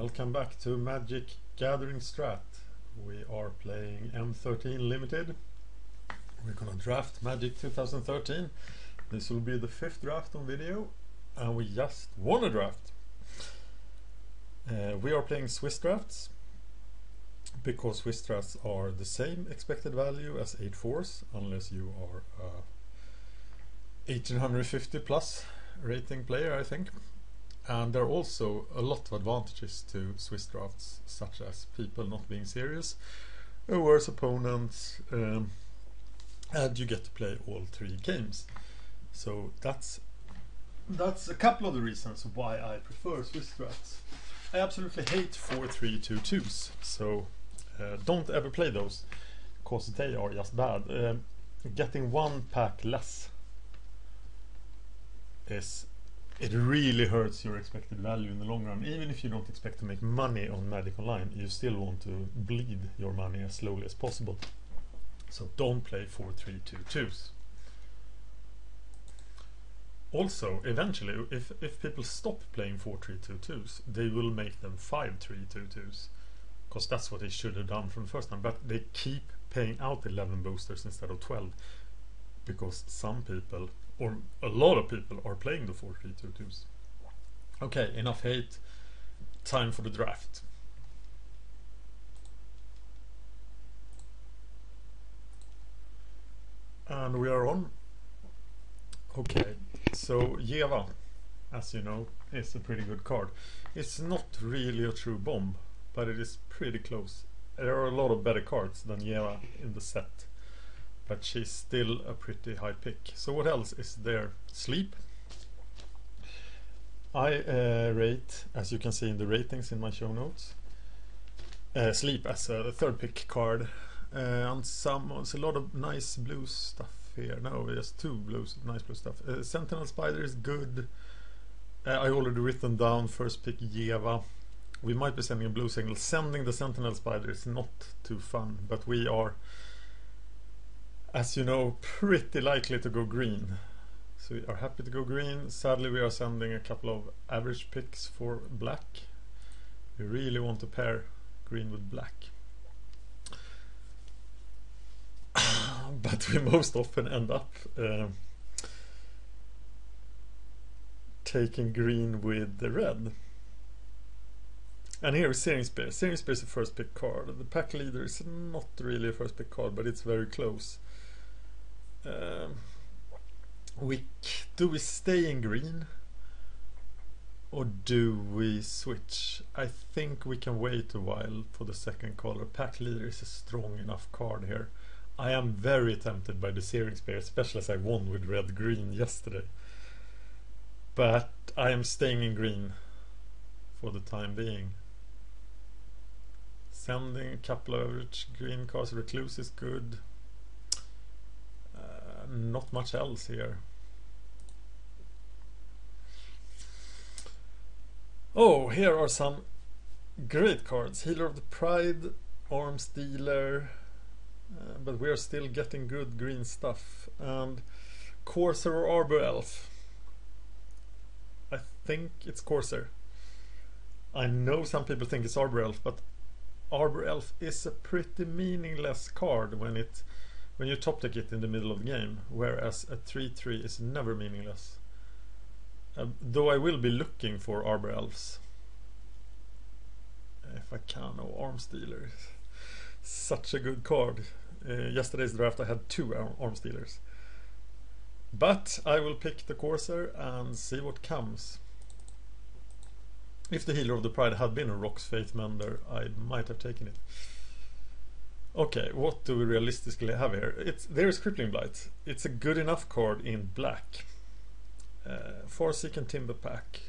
Welcome back to Magic Gathering Strat. We are playing M13 Limited. We're gonna draft Magic 2013. This will be the 5th draft on video, and we just won a draft. We are playing Swiss drafts because Swiss drafts are the same expected value as 8-4s, unless you are a 1850 plus rating player, I think. And there are also a lot of advantages to Swiss drafts, such as people not being serious, a worse opponent, and you get to play all 3 games. So that's a couple of the reasons why I prefer Swiss drafts. I absolutely hate 4-3-2-2s, so don't ever play those, because they are just bad. Getting 1 pack less it really hurts your expected value in the long run. Even if you don't expect to make money on Magic Online, you still want to bleed your money as slowly as possible. So don't play 4-3-2-2s. Also, eventually, if people stop playing 4-3-2-2s, they will make them 5-3-2-2s, because that's what they should have done from the first time. But they keep paying out 11 boosters instead of 12, because some people, or a lot of people, are playing the 4-3-2-2s. Okay, enough hate. Time for the draft. And we are on. Okay, so Jeva, as you know, is a pretty good card. It's not really a true bomb, but it is pretty close. There are a lot of better cards than Jeva in the set, but she's still a pretty high pick. So what else is there? Sleep. I rate, as you can see in the ratings in my show notes, Sleep as a 3rd pick card. And it's a lot of nice blue stuff here. No, just 2 nice blue stuff. Sentinel Spider is good. I already written down 1st pick Jeva. We might be sending a blue signal. Sending the Sentinel Spider is not too fun, but we are, as you know, pretty likely to go green. So we are happy to go green. Sadly, we are sending a couple of average picks for black. We really want to pair green with black. But we most often end up taking green with the red. And here is Searing Spear. Searing Spear is a 1st pick card. The pack leader is not really a 1st pick card, but it's very close. Do we stay in green, or do we switch? I think we can wait a while for the 2nd color. Pack leader is a strong enough card here. I am very tempted by the Searing Spear, especially as I won with red-green yesterday. But I am staying in green for the time being. Sending a couple of average green cards. Recluse is good. Not much else here. Oh, here are some great cards. Healer of the Pride, Arms Dealer, but we are still getting good green stuff. And Corsair or Arbor Elf. I think it's Corsair. I know some people think it's Arbor Elf, but Arbor Elf is a pretty meaningless card when you top deck it in the middle of the game, whereas a 3-3 is never meaningless. Though I will be looking for Arbor Elves if I can. Oh, Arms Dealer, such a good card. Yesterday's draft I had 2 Arms Dealers, but I will pick the Corsair and see what comes. If the Healer of the Pride had been a Rock's Faith Mender, I might have taken it. Okay, what do we realistically have here? There is Crippling Blight. It's a good enough card in black. Farseek and Timberpack.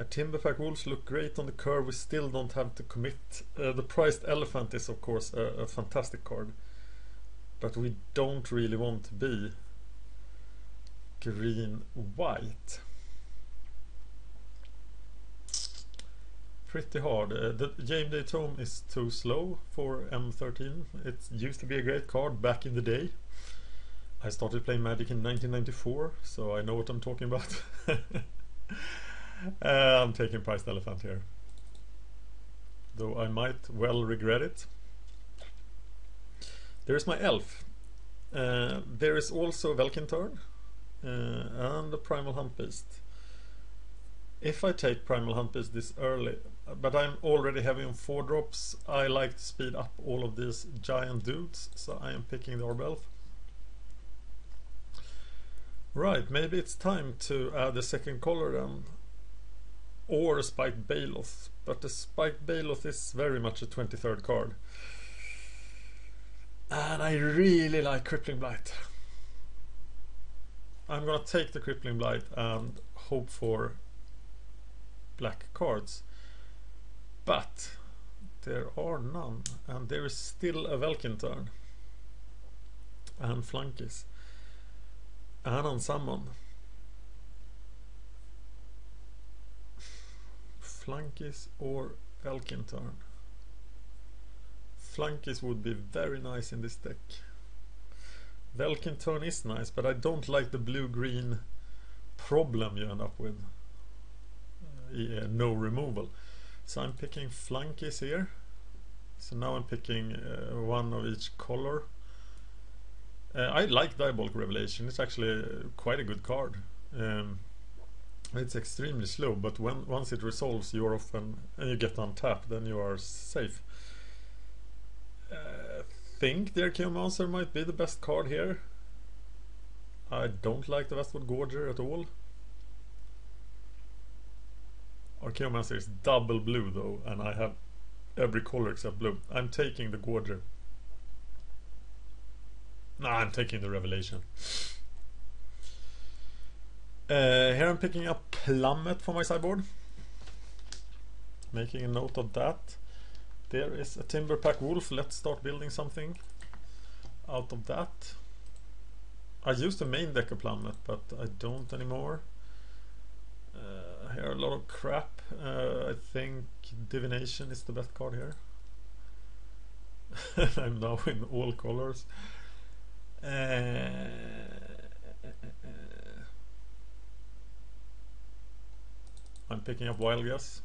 Timberpack Wolves look great on the curve. We still don't have to commit. The Prized Elephant is of course a fantastic card, but we don't really want to be green-white. Pretty hard. The James Day Tome is too slow for M13. It used to be a great card back in the day. I started playing Magic in 1994, so I know what I'm talking about. I'm taking Prized Elephant here. though I might well regret it. There is my elf. There is also a Velkin turn and a Primal Hunt Beast. If I take Primal Hunt Beast this early, but I'm already heavy on 4 drops, I like to speed up all of these giant dudes, so I am picking the Orb Elf. Right, maybe it's time to add a second color then, or a Spiked Baloth, but the Spiked Baloth is very much a 23rd card. And I really like Crippling Blight. I'm gonna take the Crippling Blight and hope for black cards. But there are none, and there is still a Velkin turn. And Flunkies. And Unsummon. Flunkies or Velkin turn. Flunkies would be very nice in this deck. Velkin turn is nice, but I don't like the blue-green problem you end up with. No removal. So I'm picking Flunkies here. So now I'm picking one of each color. I like Diabolic Revelation. It's actually quite a good card. It's extremely slow, but once it resolves, you're often and you get untapped, then you are safe. Think the Archaeomancer might be the best card here. I don't like the Westwood Gorger at all. Archaeomancer is double blue though, and I have every color except blue. I'm taking the Gorger. No, I'm taking the Revelation. Here I'm picking up Plummet for my sideboard. Making a note of that. There is a Timberpack Wolf. Let's start building something out of that. I used the main deck of Plummet, but I don't anymore. Here a lot of crap. I think Divination is the best card here. I'm now in all colors. I'm picking up Wild Guess.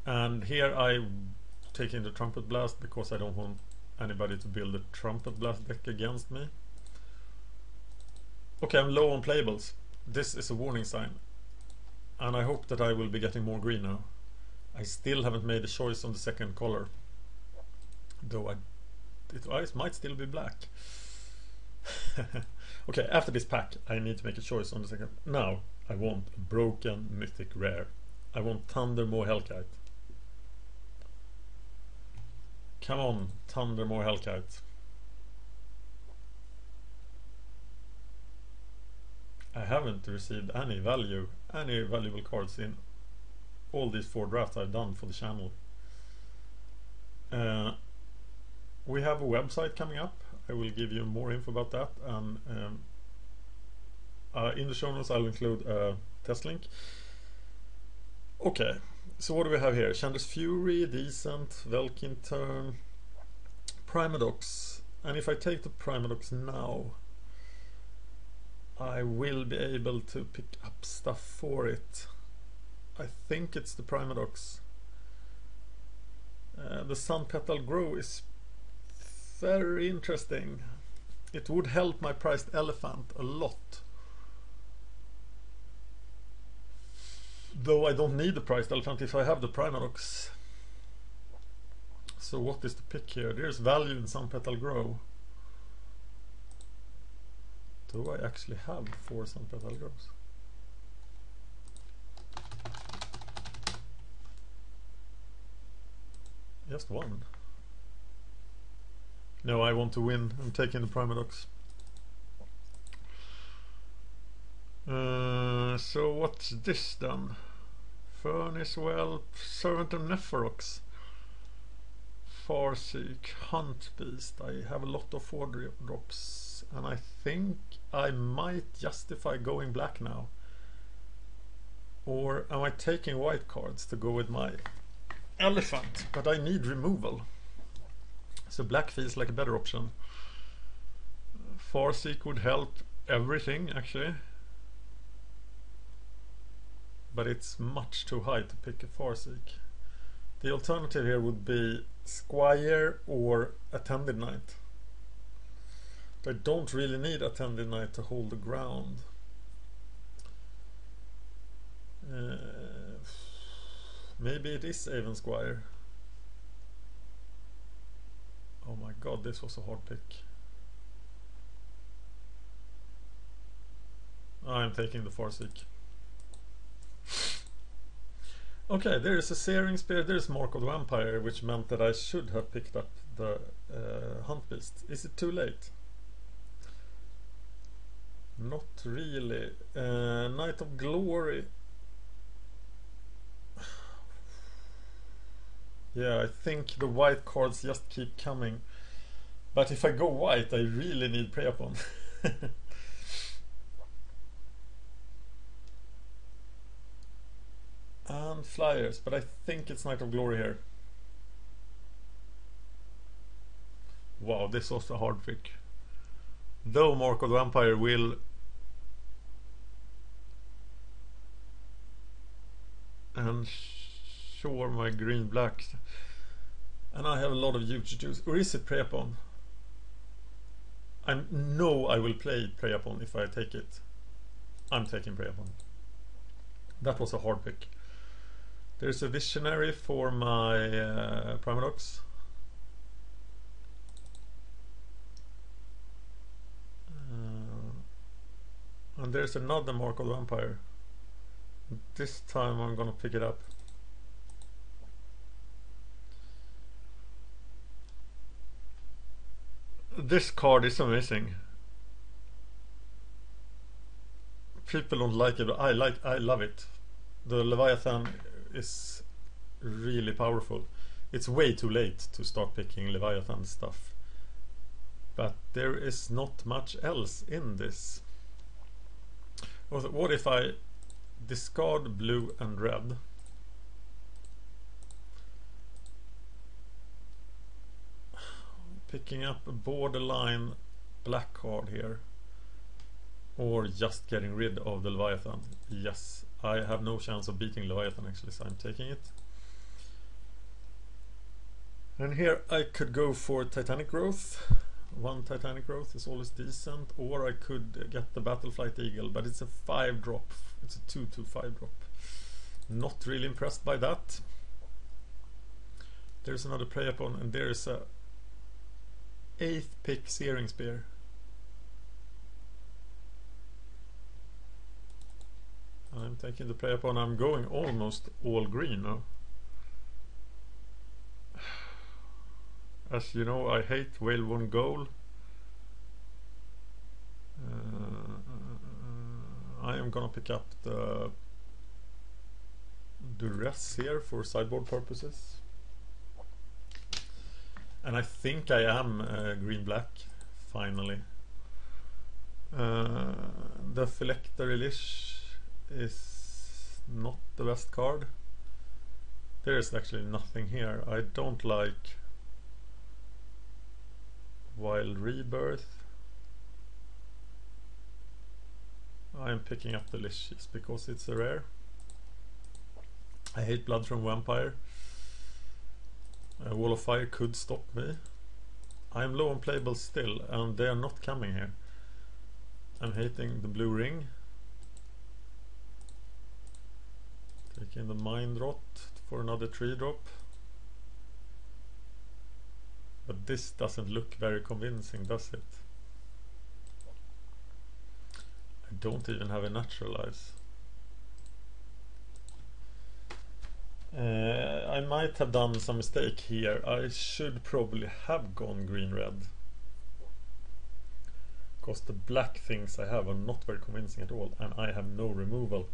And here I take in the Trumpet Blast because I don't want anybody to build a Trumpet Blast deck against me. Okay, I'm low on playables. This is a warning sign. And I hope that I will be getting more green now. I still haven't made a choice on the second color. Though it might still be black. Okay, after this pack I need to make a choice on the second. Now I want a broken mythic rare. I want Thundermaw Hellkite. Come on, Thundermaw Hellkite. I haven't received any valuable cards in all these 4 drafts I've done for the channel. We have a website coming up. I will give you more info about that, and in the show notes I'll include a test link. Okay, so what do we have here? Chandra's Fury, decent, Velkin turn, Primadox, and if I take the Primadox now, I will be able to pick up stuff for it. I think it's the Primadox. The Sun Petal Grow is very interesting. It would help my Prized Elephant a lot. Though I don't need the Prized Elephant if I have the Primadox. So what is the pick here? There's value in Sun Petal Grow. Do I actually have 4 Sun Petal Grows? Just one. No, I want to win. I'm taking the Primadox. So what's this then? Furnace Well, Servant of Nephrox, Farseek, Hunt Beast. I have a lot of 4 drops, and I think I might justify going black now. Or am I taking white cards to go with my elephant? But I need removal, so black feels like a better option. Farseek would help everything actually, but it's much too high to pick a Farseek. The alternative here would be Squire or Attended Knight. I don't really need Attended Knight to hold the ground. Maybe it is Avon Squire. Oh my god, this was a hard pick. I'm taking the Farseek. Okay, there is a Searing Spear, there is Mark of the Vampire, which meant that I should have picked up the Hunt Beast. Is it too late? Not really. Knight of Glory. Yeah, I think the white cards just keep coming. But if I go white, I really need Prey Upon. And Flyers, but I think it's Knight of Glory here. Wow, this was a hard pick. Though Mark of the Vampire will ensure my green-black, and I have a lot of huge juice. Or is it Prey Upon? I know I will play Prey Upon if I take it. I'm taking Prey Upon. That was a hard pick. There's a Visionary for my Primadox. And there's another Mark of the Vampire. This time I'm gonna pick it up. This card is amazing. People don't like it, but I love it. The Leviathan is really powerful. It's way too late to start picking Leviathan stuff. But there is not much else in this. What if I discard blue and red? Picking up a borderline black card here. Or just getting rid of the Leviathan. Yes, I have no chance of beating Leviathan actually, so I'm taking it. And here I could go for Titanic Growth. One Titanic Growth is always decent. Or I could get the Battleflight Eagle, but it's a 5-drop. It's a 2/5 drop. Not really impressed by that. There's another Prey Upon, and there's a 8th pick Searing Spear. I'm taking the Prey Upon. I'm going almost all green now. As you know, I hate Whalebone Goal. I am gonna pick up the Duress here for sideboard purposes. And I think I am green-black, finally. The Phylactery Lich is not the best card. There is actually nothing here. I don't like Wild Rebirth. I'm picking up the Lich just because it's a rare. I hate Blood from Vampire. Wall of Fire could stop me. I'm low on playables still, and they are not coming here. I'm hating the Blue Ring. Taking the Mind Rot for another 3-drop. But this doesn't look very convincing, does it? I don't even have a Naturalize. I might have done some mistake here. I should probably have gone green-red. Because the black things I have are not very convincing at all, and I have no removal.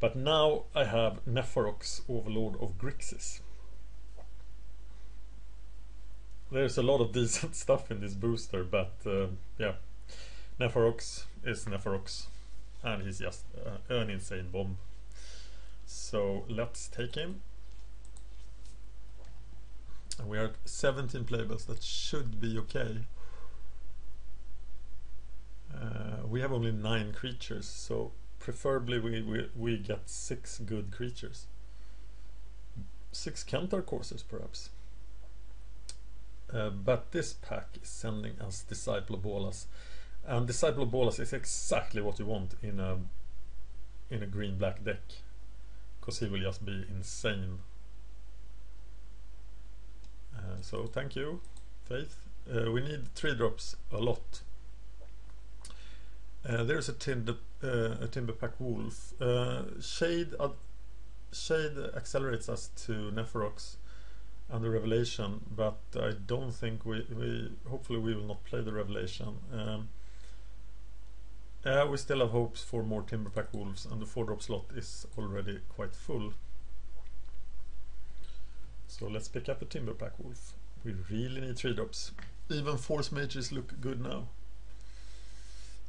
But now I have Neferox, Overlord of Grixis. There's a lot of decent stuff in this booster, but yeah, Neferox is Neferox, and he's just an insane bomb. So let's take him. And we are at 17 playables. That should be okay. We have only 9 creatures, so preferably we get 6 good creatures. 6 Kentar courses perhaps. But this pack is sending us Disciple of Bolas. And Disciple of Bolas is exactly what you want in a green-black deck. Because he will just be insane. So thank you, Faith. We need 3 drops a lot. There's a Timberpack Wolf. Shade accelerates us to Neferox and the Revelation, but I don't think hopefully we will not play the Revelation. We still have hopes for more Timberpack Wolves, and the 4-drop slot is already quite full. So let's pick up a Timberpack Wolf. We really need 3 drops. Even Force Mages look good now.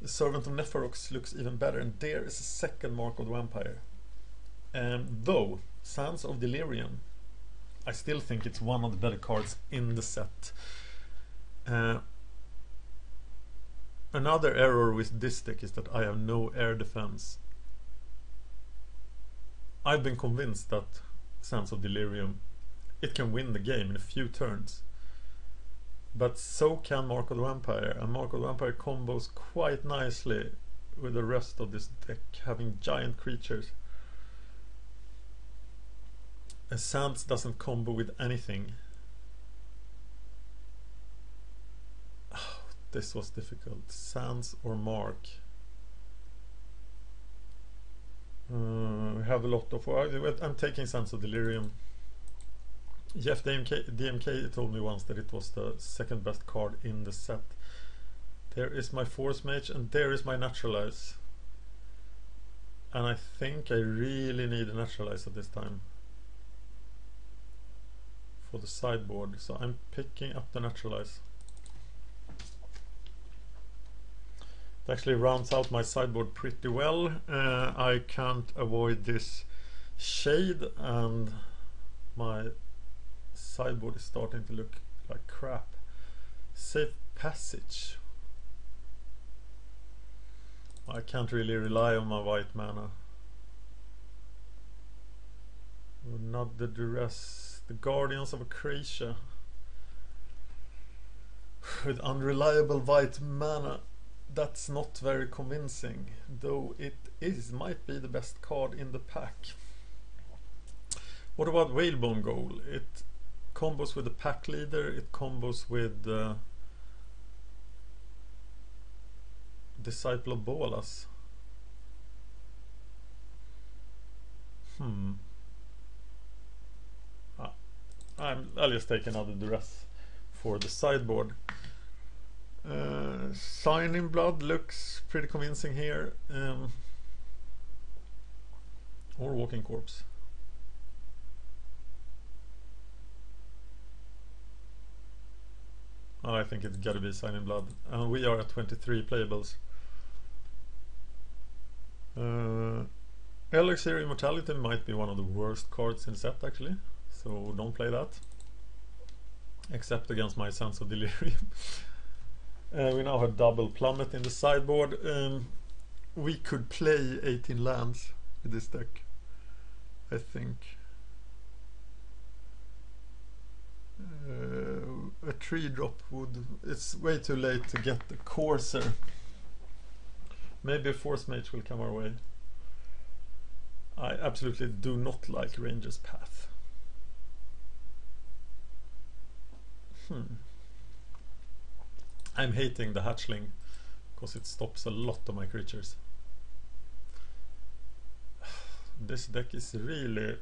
The Servant of Neferox looks even better, and there is a second Mark of the Vampire. Though, Sands of Delirium, I still think it's one of the better cards in the set. Another error with this deck is that I have no air defense. I've been convinced that Sands of Delirium, it can win the game in a few turns. But so can Mark of the Vampire, and Mark of the Vampire combos quite nicely with the rest of this deck, having giant creatures. And Sands doesn't combo with anything. Oh, this was difficult. Sands or Mark. We have a lot of... I'm taking Sands of Delirium. Jeff DMK told me once that it was the second best card in the set. There is my Force Mage, and there is my Naturalize. And I think I really need a Naturalize at this time for the sideboard, so I'm picking up the Naturalize. It actually rounds out my sideboard pretty well. I can't avoid this Shade, and my sideboard is starting to look like crap. Safe Passage. I can't really rely on my white mana. Not the Duress. The Guardians of Akrasia. With unreliable white mana, that's not very convincing, though it might be the best card in the pack. What about Whalebone Goal? It combos with the pack leader, it combos with Disciple of Bolas. I'll just take another Duress for the sideboard. Sign in Blood looks pretty convincing here. Or Walking Corpse. I think it's gotta be Sign in Blood. And we are at 23 playables. Elixir Immortality might be one of the worst cards in the set actually. So don't play that. Except against my Sands of Delirium. We now have double Plummet in the sideboard. We could play 18 lands with this deck, I think. A 3-drop would... It's way too late to get the Courser. Maybe a Force Mage will come our way. I absolutely do not like Ranger's Path. I'm hating the Hatchling because it stops a lot of my creatures. This deck is really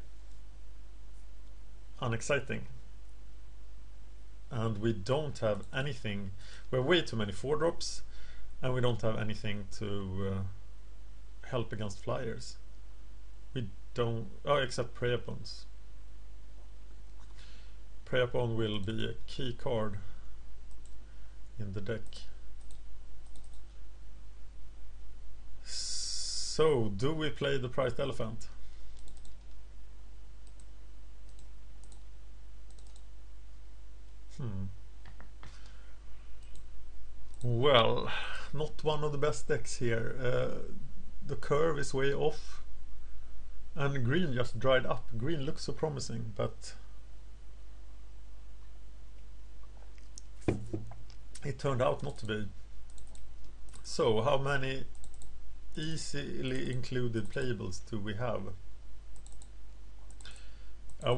unexciting. And we don't have anything. We have way too many 4-drops, and we don't have anything to help against flyers. We don't... Oh, except Preyapons. Preyapon will be a key card in the deck. So, do we play the Priced Elephant? Well, not one of the best decks here. the curve is way off. And green just dried up. Green looks so promising, but it turned out not to be. So how many easily included playables do we have?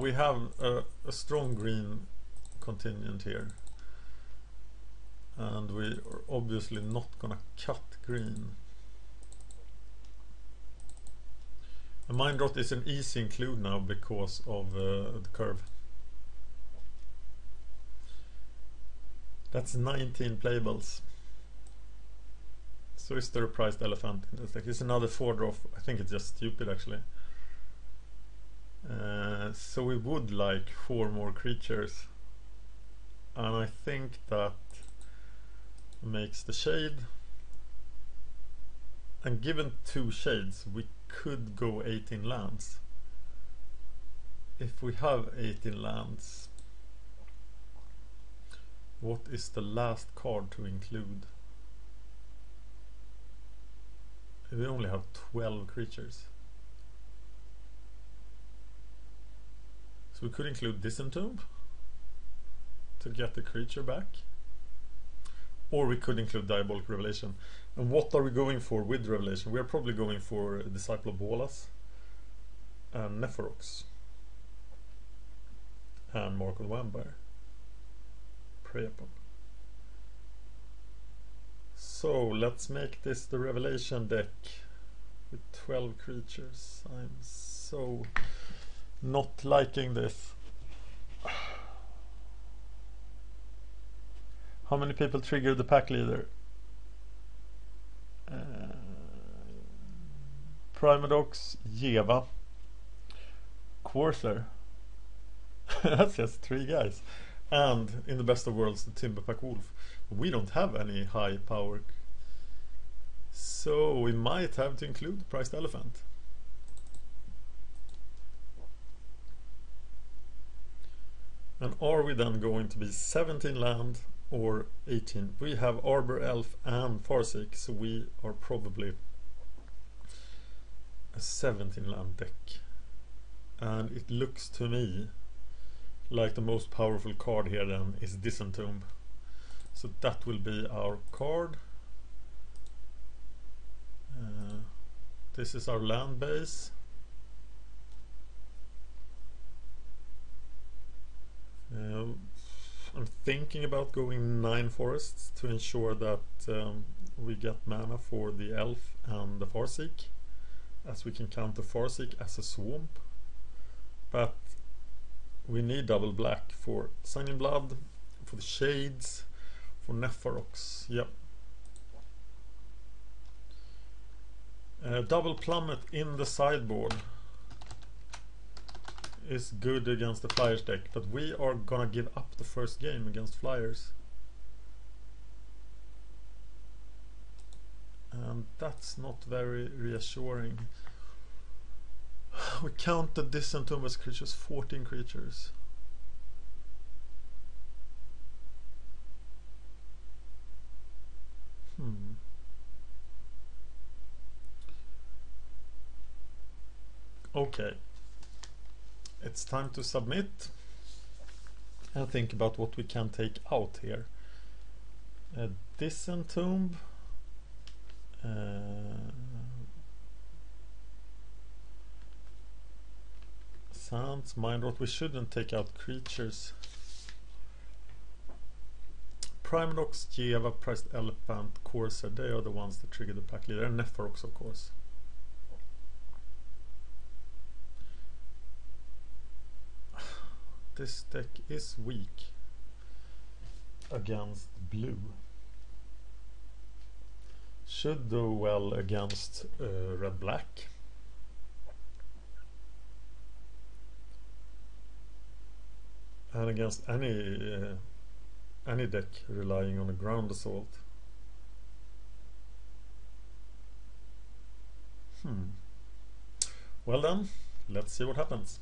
We have a strong green contingent here, and we are obviously not gonna cut green. A mind rot is an easy include now because of the curve. That's 19 playables. So is there a priced elephant in this deck? It's another 4-drop. I think it's just stupid actually. So we would like 4 more creatures, and I think that makes the shade, and given 2 shades we could go 18 lands. If we have 18 lands, what is the last card to include? We only have 12 creatures. So we could include Disentomb to get the creature back. Or we could include Diabolic Revelation. And what are we going for with Revelation? We are probably going for Disciple of Bolas and Nephorox and Mark of the Vampire. Prey upon. So let's make this the Revelation deck with 12 creatures. I'm so not liking this. How many people trigger the pack leader? Primadox, Jeva, Corsair. That's just 3 guys. And in the best of worlds, the Timberpack Wolf. We don't have any high power, so we might have to include the priced elephant. And are we then going to be 17 land or 18? We have Arbor Elf and Farseek, so we are probably a 17 land deck. And it looks to me like the most powerful card here then is Disentomb. So that will be our card. This is our land base. I'm thinking about going 9 forests to ensure that we get mana for the elf and the Farseek, as we can count the Farseek as a swamp. But we need double black for Sign in Blood, for the shades, for Nephorox. Yep. Double Plummet in the sideboard is good against the Flyers deck, but we are gonna give up the first game against Flyers. And that's not very reassuring. We counted Disentomb as creatures, 14 creatures. Okay. It's time to submit and think about what we can take out here. Disentomb. Sounds mind rot. We shouldn't take out creatures. Primadox, Jeva, Priced Elephant, Corsair, they are the ones that trigger the pack leader, and Nephorox of course. This deck is weak against blue. Should do well against red-black. And against any deck relying on a ground assault. Well then, let's see what happens.